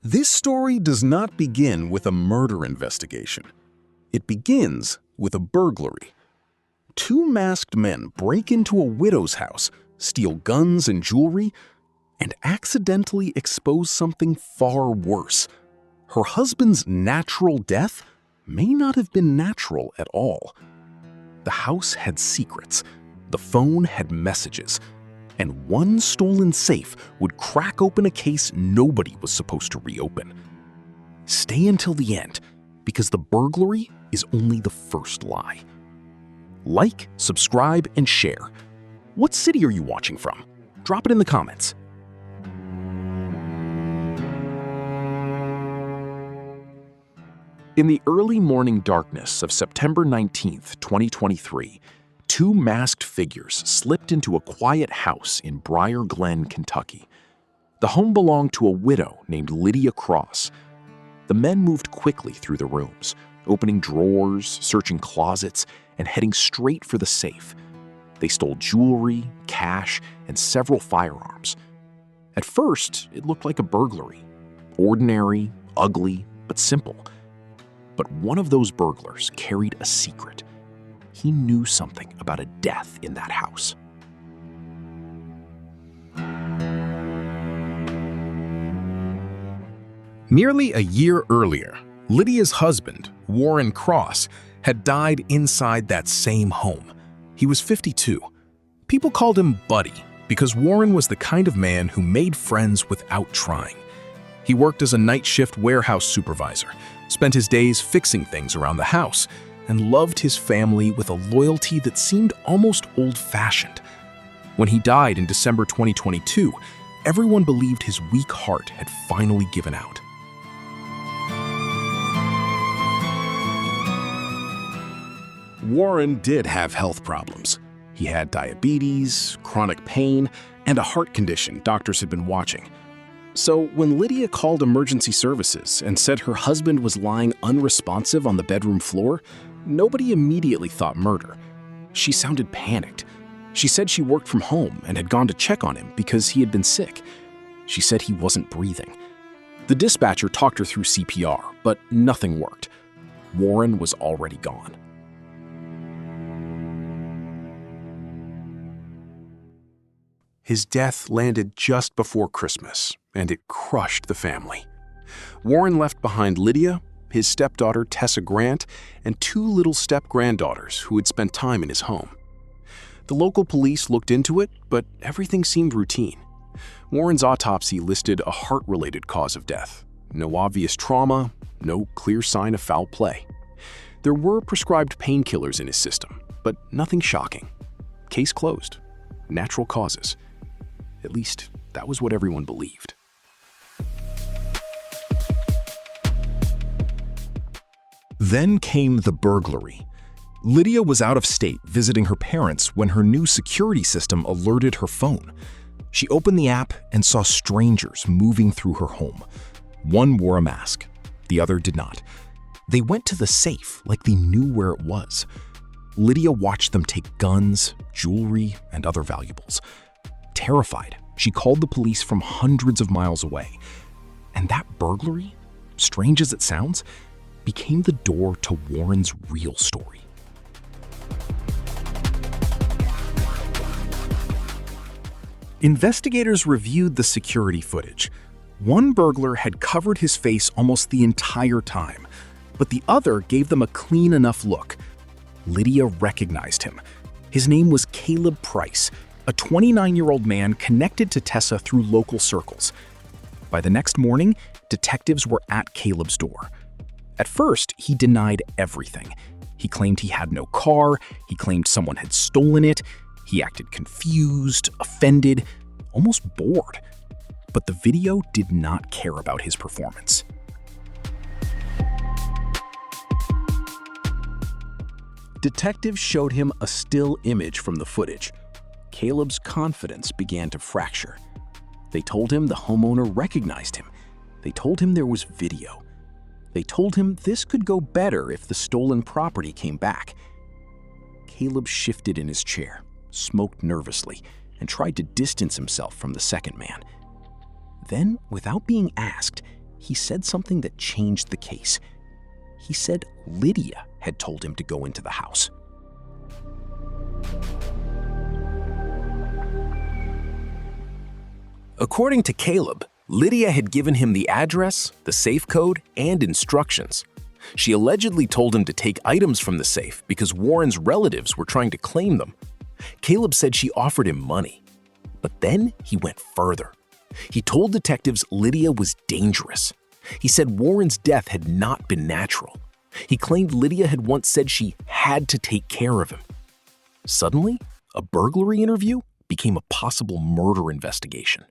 This story does not begin with a murder investigation. It begins with a burglary. Two masked men break into a widow's house, steal guns and jewelry, and accidentally expose something far worse. Her husband's natural death may not have been natural at all. The house had secrets, the phone had messages, and one stolen safe would crack open a case nobody was supposed to reopen. Stay until the end, because the burglary is only the first lie. Like, subscribe, and share. What city are you watching from? Drop it in the comments. In the early morning darkness of September 19th, 2023, two masked figures slipped into a quiet house in Briar Glen, Kentucky. The home belonged to a widow named Lydia Cross. The men moved quickly through the rooms, opening drawers, searching closets, and heading straight for the safe. They stole jewelry, cash, and several firearms. At first, it looked like a burglary. Ordinary, ugly, but simple. But one of those burglars carried a secret. He knew something about a death in that house. Nearly a year earlier, Lydia's husband, Warren Cross, had died inside that same home. He was 52. People called him Buddy because Warren was the kind of man who made friends without trying. He worked as a night shift warehouse supervisor, spent his days fixing things around the house, and loved his family with a loyalty that seemed almost old-fashioned. When he died in December 2022, everyone believed his weak heart had finally given out. Warren did have health problems. He had diabetes, chronic pain, and a heart condition doctors had been watching. So when Lydia called emergency services and said her husband was lying unresponsive on the bedroom floor, nobody immediately thought murder. She sounded panicked. She said she worked from home and had gone to check on him because he had been sick. She said he wasn't breathing. The dispatcher talked her through CPR, but nothing worked. Warren was already gone. His death landed just before Christmas, and it crushed the family. Warren left behind Lydia, his stepdaughter Tessa Grant, and two little step-granddaughters who had spent time in his home. The local police looked into it, but everything seemed routine. Warren's autopsy listed a heart-related cause of death. No obvious trauma, no clear sign of foul play. There were prescribed painkillers in his system, but nothing shocking. Case closed. Natural causes. At least, that was what everyone believed. Then came the burglary. Lydia was out of state visiting her parents when her new security system alerted her phone. She opened the app and saw strangers moving through her home. One wore a mask, the other did not. They went to the safe like they knew where it was. Lydia watched them take guns, jewelry, and other valuables. Terrified, she called the police from hundreds of miles away. And that burglary, strange as it sounds, became the door to Warren's real story. Investigators reviewed the security footage. One burglar had covered his face almost the entire time, but the other gave them a clean enough look. Lydia recognized him. His name was Caleb Price, a 29-year-old man connected to Tessa through local circles. By the next morning, detectives were at Caleb's door. At first, he denied everything. He claimed he had no car, he claimed someone had stolen it, he acted confused, offended, almost bored. But the video did not care about his performance. Detectives showed him a still image from the footage. Caleb's confidence began to fracture. They told him the homeowner recognized him. They told him there was video. They told him this could go better if the stolen property came back. Caleb shifted in his chair, smoked nervously, and tried to distance himself from the second man. Then, without being asked, he said something that changed the case. He said Lydia had told him to go into the house. According to Caleb, Lydia had given him the address, the safe code, and instructions. She allegedly told him to take items from the safe because Warren's relatives were trying to claim them. Caleb said she offered him money. But then he went further. He told detectives Lydia was dangerous. He said Warren's death had not been natural. He claimed Lydia had once said she had to take care of him. Suddenly, a burglary interview became a possible murder investigation.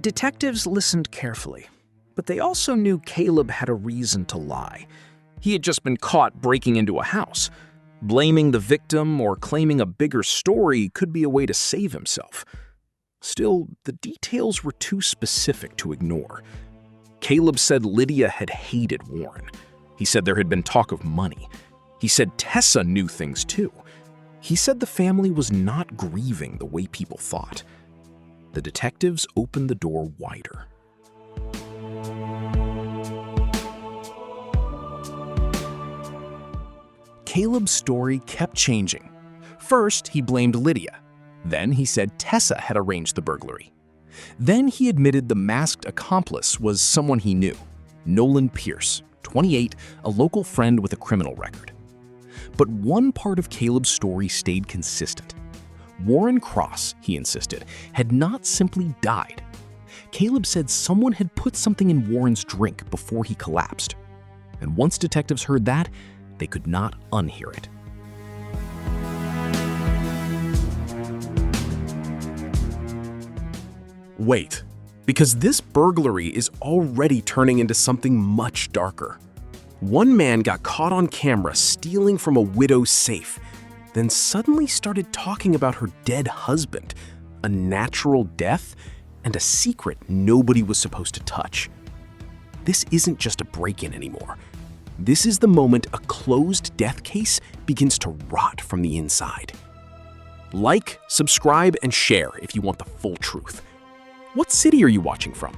Detectives listened carefully, but they also knew Caleb had a reason to lie. He had just been caught breaking into a house. Blaming the victim or claiming a bigger story could be a way to save himself. Still, the details were too specific to ignore. Caleb said Lydia had hated Warren. He said there had been talk of money. He said Tessa knew things too. He said the family was not grieving the way people thought. The detectives opened the door wider. Caleb's story kept changing. First, he blamed Lydia. Then he said Tessa had arranged the burglary. Then he admitted the masked accomplice was someone he knew, Nolan Pierce, 28, a local friend with a criminal record. But one part of Caleb's story stayed consistent. Warren Cross, he insisted, had not simply died. Caleb said someone had put something in Warren's drink before he collapsed. And once detectives heard that, they could not unhear it. Wait, because this burglary is already turning into something much darker. One man got caught on camera stealing from a widow's safe, then suddenly started talking about her dead husband, a natural death, and a secret nobody was supposed to touch. This isn't just a break-in anymore. This is the moment a closed death case begins to rot from the inside. Like, subscribe, and share if you want the full truth. What city are you watching from?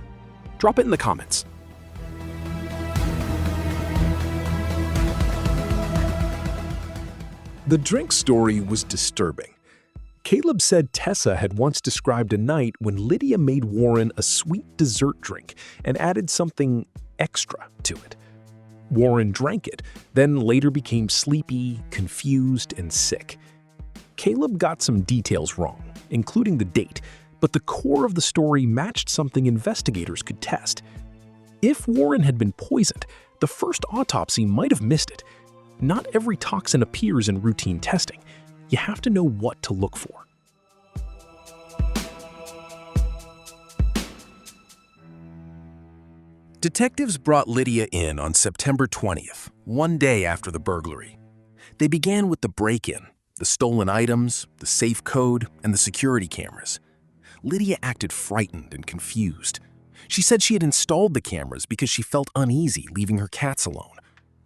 Drop it in the comments. The drink story was disturbing. Caleb said Tessa had once described a night when Lydia made Warren a sweet dessert drink and added something extra to it. Warren drank it, then later became sleepy, confused, and sick. Caleb got some details wrong, including the date, but the core of the story matched something investigators could test. If Warren had been poisoned, the first autopsy might have missed it. Not every toxin appears in routine testing. You have to know what to look for. Detectives brought Lydia in on September 20th, one day after the burglary. They began with the break-in, the stolen items, the safe code, and the security cameras. Lydia acted frightened and confused. She said she had installed the cameras because she felt uneasy leaving her cats alone.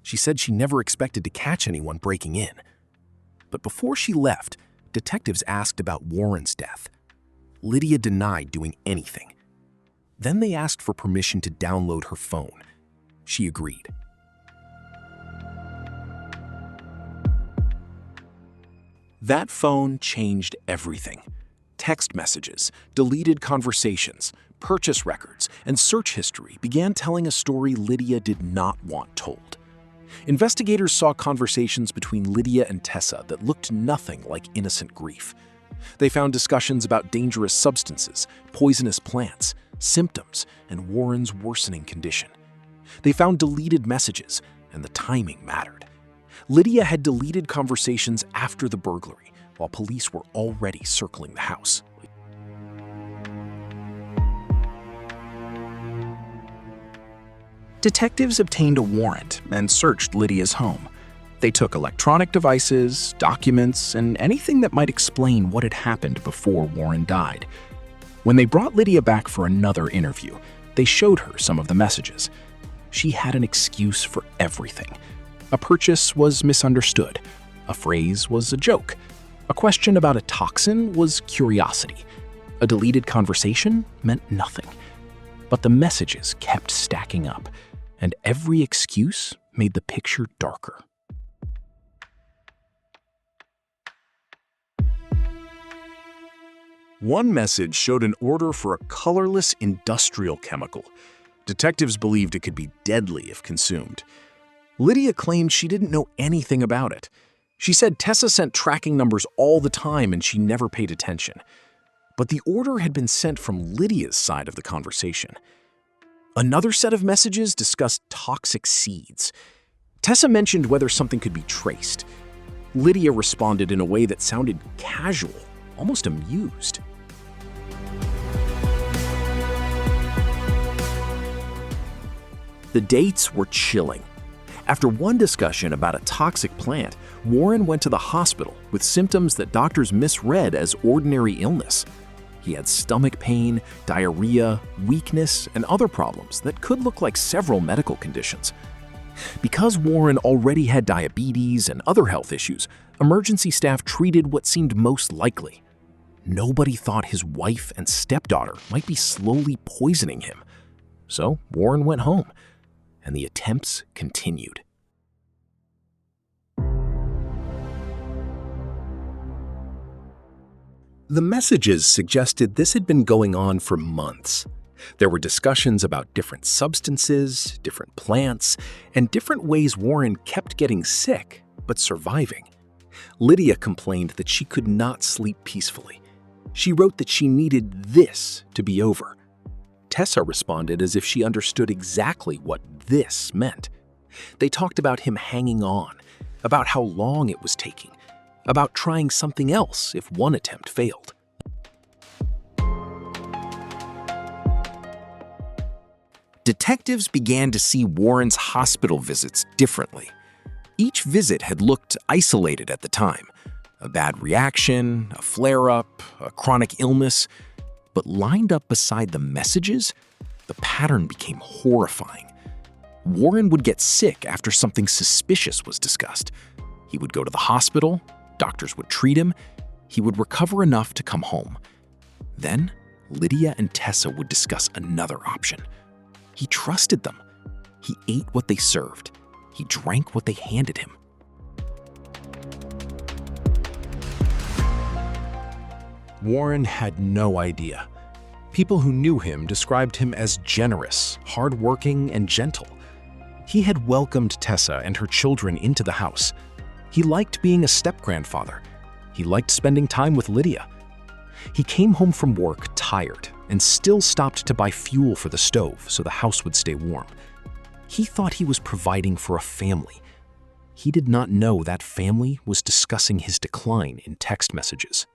She said she never expected to catch anyone breaking in. But before she left, detectives asked about Warren's death. Lydia denied doing anything. Then they asked for permission to download her phone. She agreed. That phone changed everything. Text messages, deleted conversations, purchase records, and search history began telling a story Lydia did not want told. Investigators saw conversations between Lydia and Tessa that looked nothing like innocent grief. They found discussions about dangerous substances, poisonous plants, symptoms, and Warren's worsening condition. They found deleted messages, and the timing mattered. Lydia had deleted conversations after the burglary, while police were already circling the house. Detectives obtained a warrant and searched Lydia's home. They took electronic devices, documents, and anything that might explain what had happened before Warren died. When they brought Lydia back for another interview, they showed her some of the messages. She had an excuse for everything. A purchase was misunderstood. A phrase was a joke. A question about a toxin was curiosity. A deleted conversation meant nothing. But the messages kept stacking up, and every excuse made the picture darker. One message showed an order for a colorless industrial chemical. Detectives believed it could be deadly if consumed. Lydia claimed she didn't know anything about it. She said Tessa sent tracking numbers all the time and she never paid attention. But the order had been sent from Lydia's side of the conversation. Another set of messages discussed toxic seeds. Tessa mentioned whether something could be traced. Lydia responded in a way that sounded casual, almost amused. The dates were chilling. After one discussion about a toxic plant, Warren went to the hospital with symptoms that doctors misread as ordinary illness. He had stomach pain, diarrhea, weakness, and other problems that could look like several medical conditions. Because Warren already had diabetes and other health issues, emergency staff treated what seemed most likely. Nobody thought his wife and stepdaughter might be slowly poisoning him. So Warren went home, and the attempts continued. The messages suggested this had been going on for months. There were discussions about different substances, different plants, and different ways Warren kept getting sick, but surviving. Lydia complained that she could not sleep peacefully. She wrote that she needed this to be over. Tessa responded as if she understood exactly what this meant. They talked about him hanging on, about how long it was taking, about trying something else if one attempt failed. Detectives began to see Warren's hospital visits differently. Each visit had looked isolated at the time. A bad reaction, a flare-up, a chronic illness. But lined up beside the messages, the pattern became horrifying. Warren would get sick after something suspicious was discussed. He would go to the hospital, doctors would treat him, he would recover enough to come home. Then, Lydia and Tessa would discuss another option. He trusted them. He ate what they served. He drank what they handed him. Warren had no idea. People who knew him described him as generous, hardworking, and gentle. He had welcomed Tessa and her children into the house. He liked being a step-grandfather. He liked spending time with Lydia. He came home from work tired and still stopped to buy fuel for the stove so the house would stay warm. He thought he was providing for a family. He did not know that family was discussing his decline in text messages.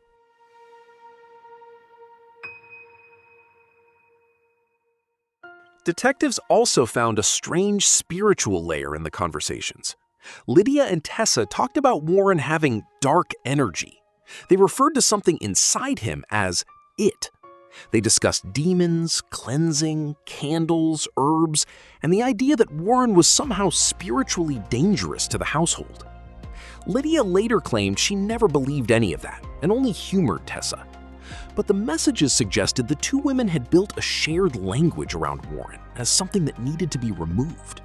Detectives also found a strange spiritual layer in the conversations. Lydia and Tessa talked about Warren having dark energy. They referred to something inside him as it. They discussed demons, cleansing, candles, herbs, and the idea that Warren was somehow spiritually dangerous to the household. Lydia later claimed she never believed any of that and only humored Tessa. But the messages suggested the two women had built a shared language around Warren as something that needed to be removed.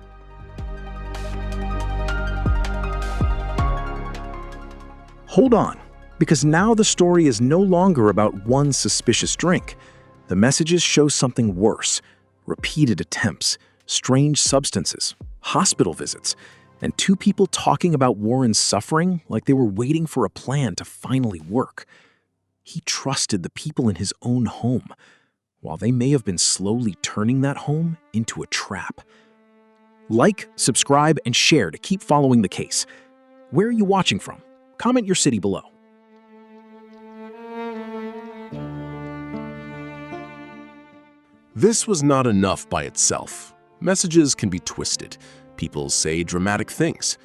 Hold on, because now the story is no longer about one suspicious drink. The messages show something worse: repeated attempts, strange substances, hospital visits, and two people talking about Warren's suffering like they were waiting for a plan to finally work. He trusted the people in his own home, while they may have been slowly turning that home into a trap. Like, subscribe, and share to keep following the case. Where are you watching from? Comment your city below. This was not enough by itself. Messages can be twisted. People say dramatic things.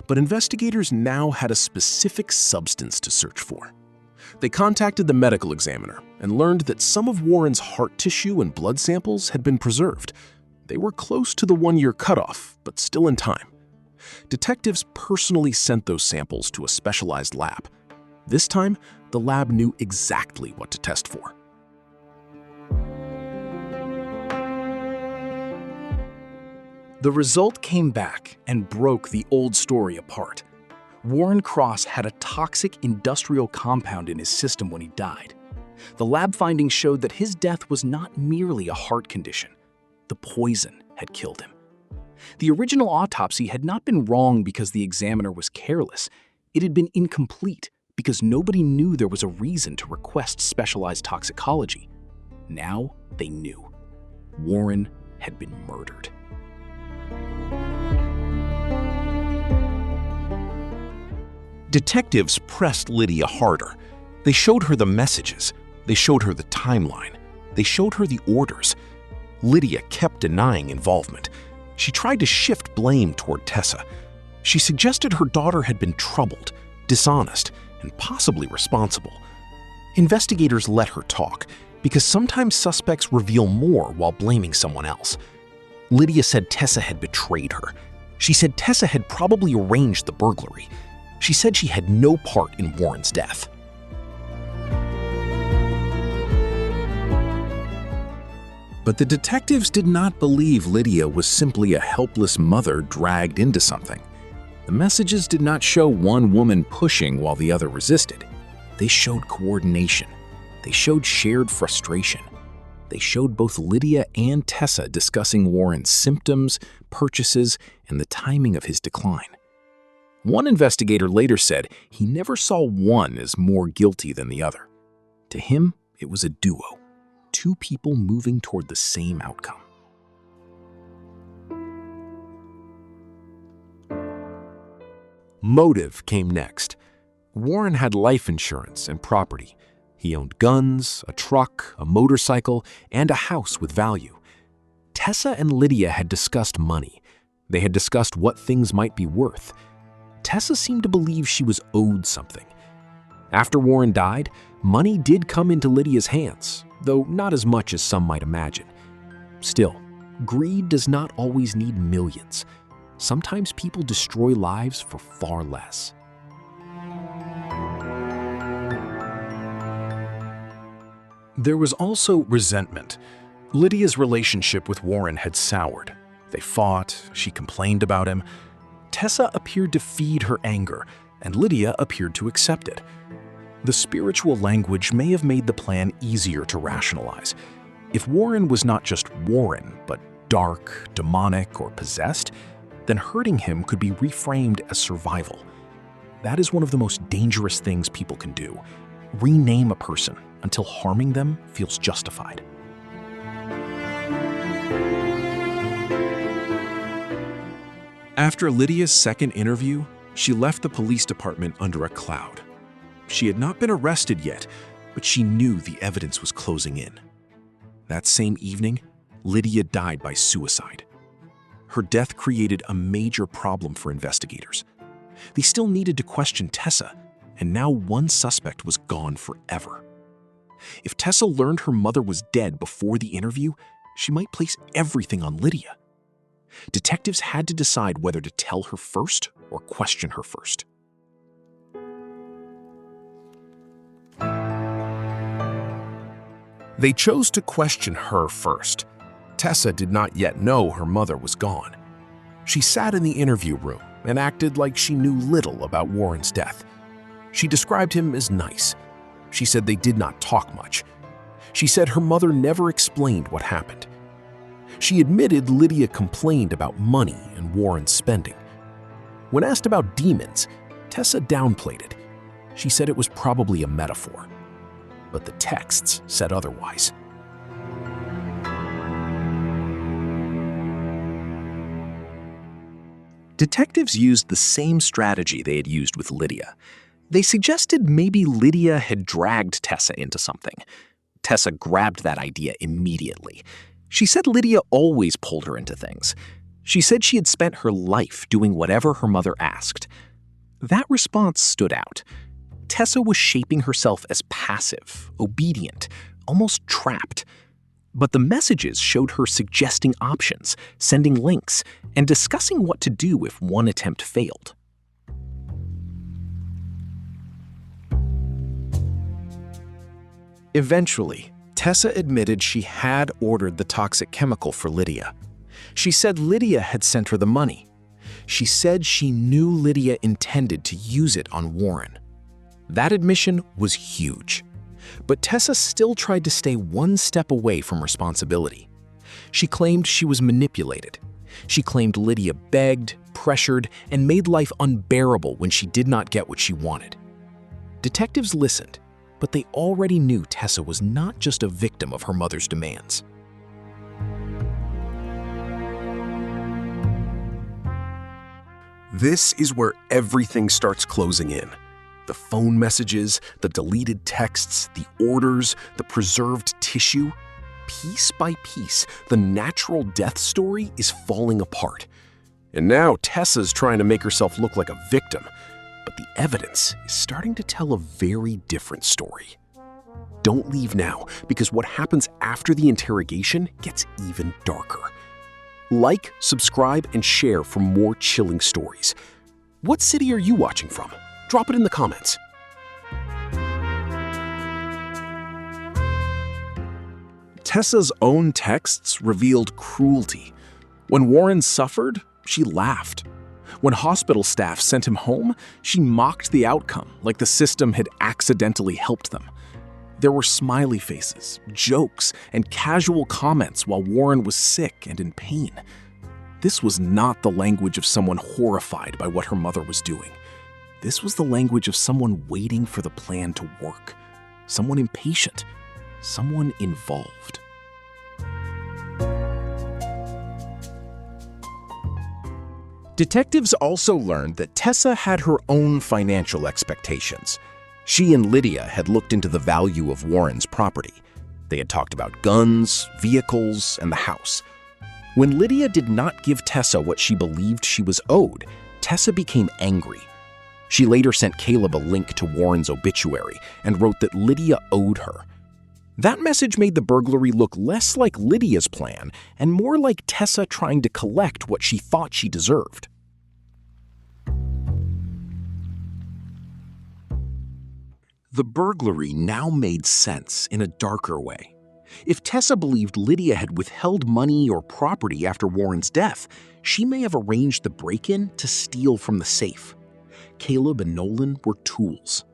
But investigators now had a specific substance to search for. They contacted the medical examiner and learned that some of Warren's heart tissue and blood samples had been preserved. They were close to the 1-year cutoff, but still in time. Detectives personally sent those samples to a specialized lab. This time, the lab knew exactly what to test for. The result came back and broke the old story apart. Warren Cross had a toxic industrial compound in his system when he died. The lab findings showed that his death was not merely a heart condition. The poison had killed him. The original autopsy had not been wrong because the examiner was careless. It had been incomplete because nobody knew there was a reason to request specialized toxicology. Now they knew. Warren had been murdered. Detectives pressed Lydia harder. They showed her the messages. They showed her the timeline. They showed her the orders. Lydia kept denying involvement. She tried to shift blame toward Tessa. She suggested her daughter had been troubled, dishonest, and possibly responsible. Investigators let her talk because sometimes suspects reveal more while blaming someone else. Lydia said Tessa had betrayed her. She said Tessa had probably arranged the burglary. She said she had no part in Warren's death. But the detectives did not believe Lydia was simply a helpless mother dragged into something. The messages did not show one woman pushing while the other resisted. They showed coordination. They showed shared frustration. They showed both Lydia and Tessa discussing Warren's symptoms, purchases, and the timing of his decline. One investigator later said he never saw one as more guilty than the other. To him, it was a duo, two people moving toward the same outcome. Motive came next. Warren had life insurance and property. He owned guns, a truck, a motorcycle, and a house with value. Tessa and Lydia had discussed money. They had discussed what things might be worth. Tessa seemed to believe she was owed something. After Warren died, money did come into Lydia's hands, though not as much as some might imagine. Still, greed does not always need millions. Sometimes people destroy lives for far less. There was also resentment. Lydia's relationship with Warren had soured. They fought, she complained about him. Tessa appeared to feed her anger, and Lydia appeared to accept it. The spiritual language may have made the plan easier to rationalize. If Warren was not just Warren, but dark, demonic, or possessed, then hurting him could be reframed as survival. That is one of the most dangerous things people can do. Rename a person until harming them feels justified. After Lydia's second interview, she left the police department under a cloud. She had not been arrested yet, but she knew the evidence was closing in. That same evening, Lydia died by suicide. Her death created a major problem for investigators. They still needed to question Tessa, and now one suspect was gone forever. If Tessa learned her mother was dead before the interview, she might place everything on Lydia. Detectives had to decide whether to tell her first or question her first. They chose to question her first. Tessa did not yet know her mother was gone. She sat in the interview room and acted like she knew little about Warren's death. She described him as nice. She said they did not talk much. She said her mother never explained what happened. She admitted Lydia complained about money and Warren's spending. When asked about demons, Tessa downplayed it. She said it was probably a metaphor. But the texts said otherwise. Detectives used the same strategy they had used with Lydia. They suggested maybe Lydia had dragged Tessa into something. Tessa grabbed that idea immediately. She said Lydia always pulled her into things. She said she had spent her life doing whatever her mother asked. That response stood out. Tessa was shaping herself as passive, obedient, almost trapped. But the messages showed her suggesting options, sending links, and discussing what to do if one attempt failed. Eventually, Tessa admitted she had ordered the toxic chemical for Lydia. She said Lydia had sent her the money. She said she knew Lydia intended to use it on Warren. That admission was huge. But Tessa still tried to stay one step away from responsibility. She claimed she was manipulated. She claimed Lydia begged, pressured, and made life unbearable when she did not get what she wanted. Detectives listened, but they already knew Tessa was not just a victim of her mother's demands. This is where everything starts closing in. The phone messages, the deleted texts, the orders, the preserved tissue. Piece by piece, the natural death story is falling apart. And now Tessa's trying to make herself look like a victim. But the evidence is starting to tell a very different story. Don't leave now, because what happens after the interrogation gets even darker. Like, subscribe, and share for more chilling stories. What city are you watching from? Drop it in the comments. Tessa's own texts revealed cruelty. When Warren suffered, she laughed. When hospital staff sent him home, she mocked the outcome like the system had accidentally helped them. There were smiley faces, jokes, and casual comments while Warren was sick and in pain. This was not the language of someone horrified by what her mother was doing. This was the language of someone waiting for the plan to work, someone impatient, someone involved. Detectives also learned that Tessa had her own financial expectations. She and Lydia had looked into the value of Warren's property. They had talked about guns, vehicles, and the house. When Lydia did not give Tessa what she believed she was owed, Tessa became angry. She later sent Caleb a link to Warren's obituary and wrote that Lydia owed her. That message made the burglary look less like Lydia's plan and more like Tessa trying to collect what she thought she deserved. The burglary now made sense in a darker way. If Tessa believed Lydia had withheld money or property after Warren's death, she may have arranged the break-in to steal from the safe. Caleb and Nolan were tools.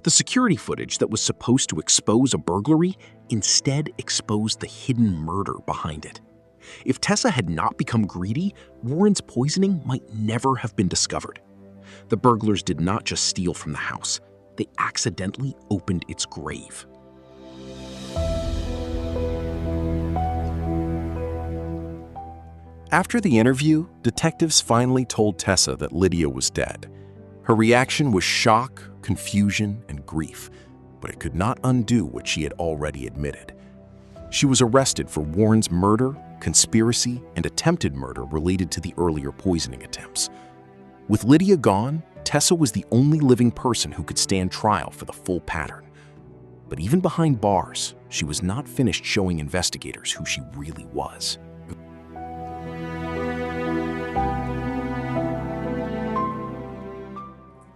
The security footage that was supposed to expose a burglary instead exposed the hidden murder behind it. If Tessa had not become greedy, Warren's poisoning might never have been discovered. The burglars did not just steal from the house. They accidentally opened its grave. After the interview, detectives finally told Tessa that Lydia was dead. Her reaction was shock, confusion, and grief, but it could not undo what she had already admitted. She was arrested for Warren's murder, conspiracy, and attempted murder related to the earlier poisoning attempts. With Lydia gone, Tessa was the only living person who could stand trial for the full pattern. But even behind bars, she was not finished showing investigators who she really was.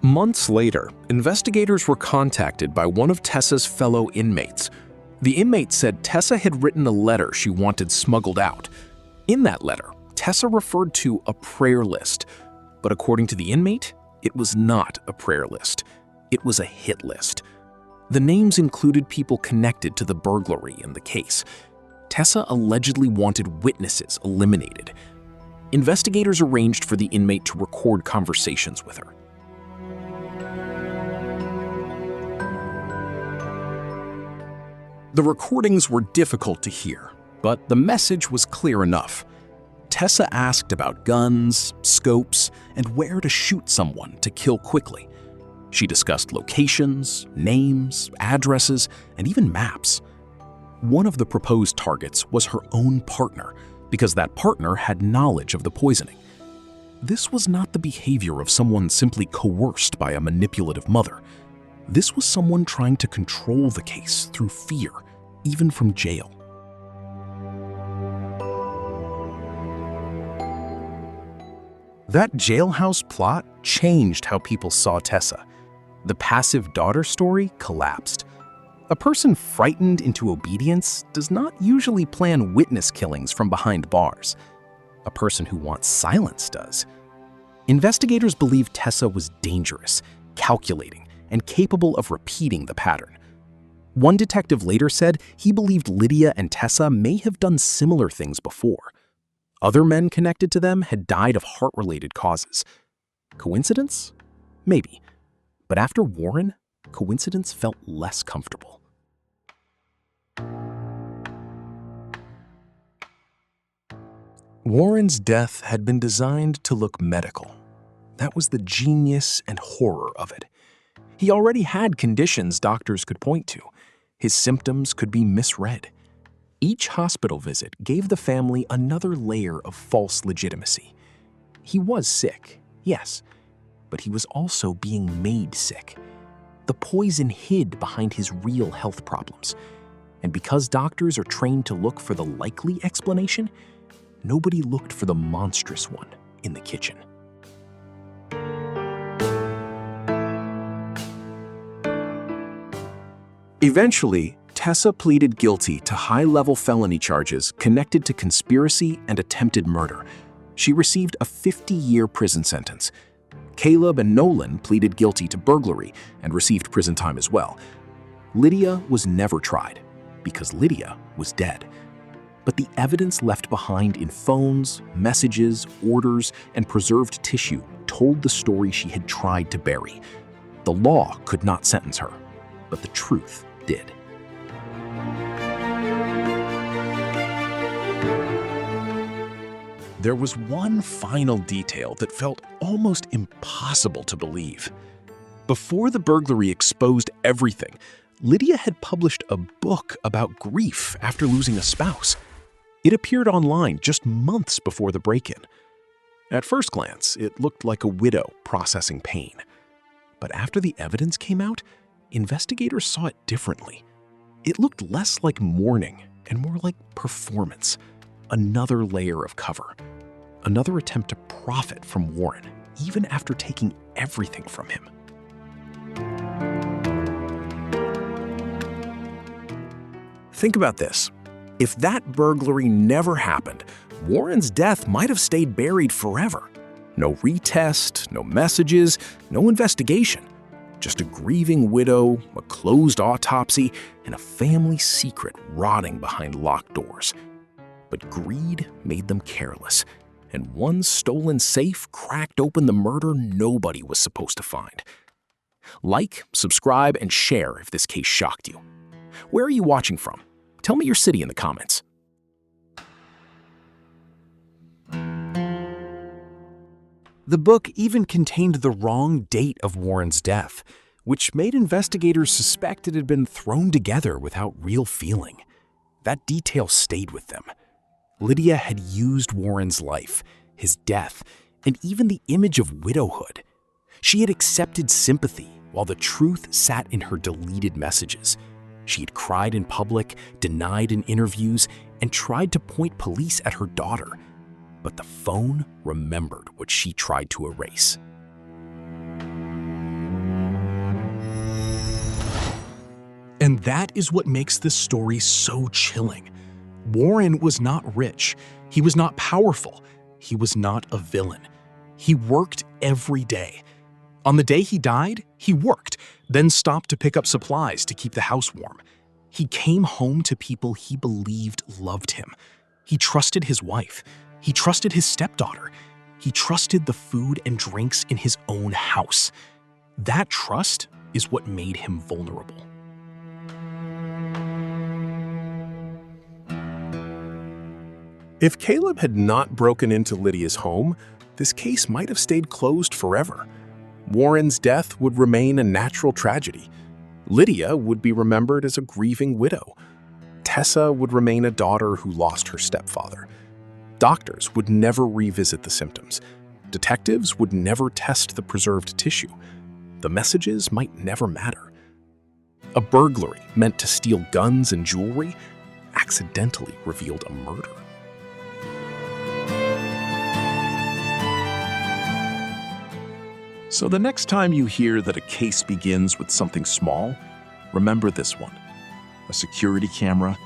Months later, investigators were contacted by one of Tessa's fellow inmates. The inmate said Tessa had written a letter she wanted smuggled out. In that letter, Tessa referred to a prayer list, but according to the inmate, it was not a prayer list. It was a hit list. The names included people connected to the burglary in the case. Tessa allegedly wanted witnesses eliminated. Investigators arranged for the inmate to record conversations with her. The recordings were difficult to hear, but the message was clear enough. Tessa asked about guns, scopes, and where to shoot someone to kill quickly. She discussed locations, names, addresses, and even maps. One of the proposed targets was her own partner, because that partner had knowledge of the poisoning. This was not the behavior of someone simply coerced by a manipulative mother. This was someone trying to control the case through fear, even from jail. That jailhouse plot changed how people saw Tessa. The passive daughter story collapsed. A person frightened into obedience does not usually plan witness killings from behind bars. A person who wants silence does. Investigators believe Tessa was dangerous, calculating, and capable of repeating the pattern. One detective later said he believed Lydia and Tessa may have done similar things before. Other men connected to them had died of heart-related causes. Coincidence? Maybe. But after Warren, coincidence felt less comfortable. Warren's death had been designed to look medical. That was the genius and horror of it. He already had conditions doctors could point to. His symptoms could be misread. Each hospital visit gave the family another layer of false legitimacy. He was sick, yes, but he was also being made sick. The poison hid behind his real health problems. And because doctors are trained to look for the likely explanation, nobody looked for the monstrous one in the kitchen. Eventually, Tessa pleaded guilty to high-level felony charges connected to conspiracy and attempted murder. She received a 50-year prison sentence. Caleb and Nolan pleaded guilty to burglary and received prison time as well. Lydia was never tried because Lydia was dead. But the evidence left behind in phones, messages, orders, and preserved tissue told the story she had tried to bury. The law could not sentence her, but the truth did. There was one final detail that felt almost impossible to believe. Before the burglary exposed everything, Lydia had published a book about grief after losing a spouse. It appeared online just months before the break-in. At first glance, it looked like a widow processing pain. But after the evidence came out, investigators saw it differently. It looked less like mourning and more like performance, another layer of cover, another attempt to profit from Warren, even after taking everything from him. Think about this. If that burglary never happened, Warren's death might have stayed buried forever. No retest, no messages, no investigation. Just a grieving widow, a closed autopsy, and a family secret rotting behind locked doors. But greed made them careless, and one stolen safe cracked open the murder nobody was supposed to find. Like, subscribe, and share if this case shocked you. Where are you watching from? Tell me your city in the comments. The book even contained the wrong date of Warren's death, which made investigators suspect it had been thrown together without real feeling. That detail stayed with them. Lydia had used Warren's life, his death, and even the image of widowhood. She had accepted sympathy while the truth sat in her deleted messages. She had cried in public, denied in interviews, and tried to point police at her daughter. But the phone remembered what she tried to erase. And that is what makes this story so chilling. Warren was not rich. He was not powerful. He was not a villain. He worked every day. On the day he died, he worked, then stopped to pick up supplies to keep the house warm. He came home to people he believed loved him. He trusted his wife. He trusted his stepdaughter. He trusted the food and drinks in his own house. That trust is what made him vulnerable. If Caleb had not broken into Lydia's home, this case might have stayed closed forever. Warren's death would remain a natural tragedy. Lydia would be remembered as a grieving widow. Tessa would remain a daughter who lost her stepfather. Doctors would never revisit the symptoms. Detectives would never test the preserved tissue. The messages might never matter. A burglary meant to steal guns and jewelry accidentally revealed a murder. So the next time you hear that a case begins with something small, remember this one. A security camera,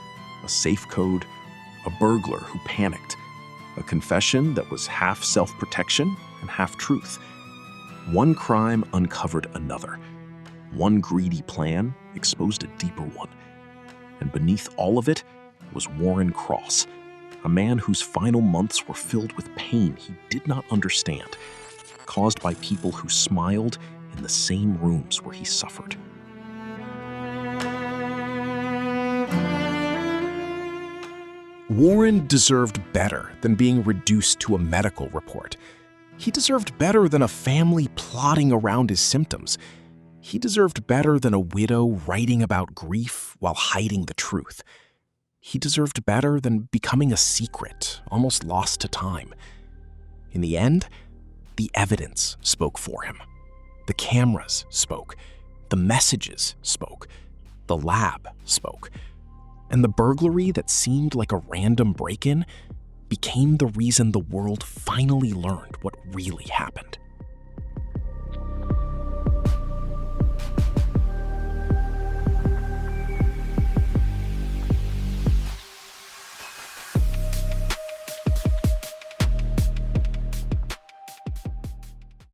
a safe code, a burglar who panicked, a confession that was half self-protection and half truth. One crime uncovered another. One greedy plan exposed a deeper one. And beneath all of it was Warren Cross, a man whose final months were filled with pain he did not understand, caused by people who smiled in the same rooms where he suffered. Warren deserved better than being reduced to a medical report. He deserved better than a family plotting around his symptoms. He deserved better than a widow writing about grief while hiding the truth. He deserved better than becoming a secret, almost lost to time. In the end, the evidence spoke for him. The cameras spoke. The messages spoke. The lab spoke. And the burglary that seemed like a random break-in became the reason the world finally learned what really happened.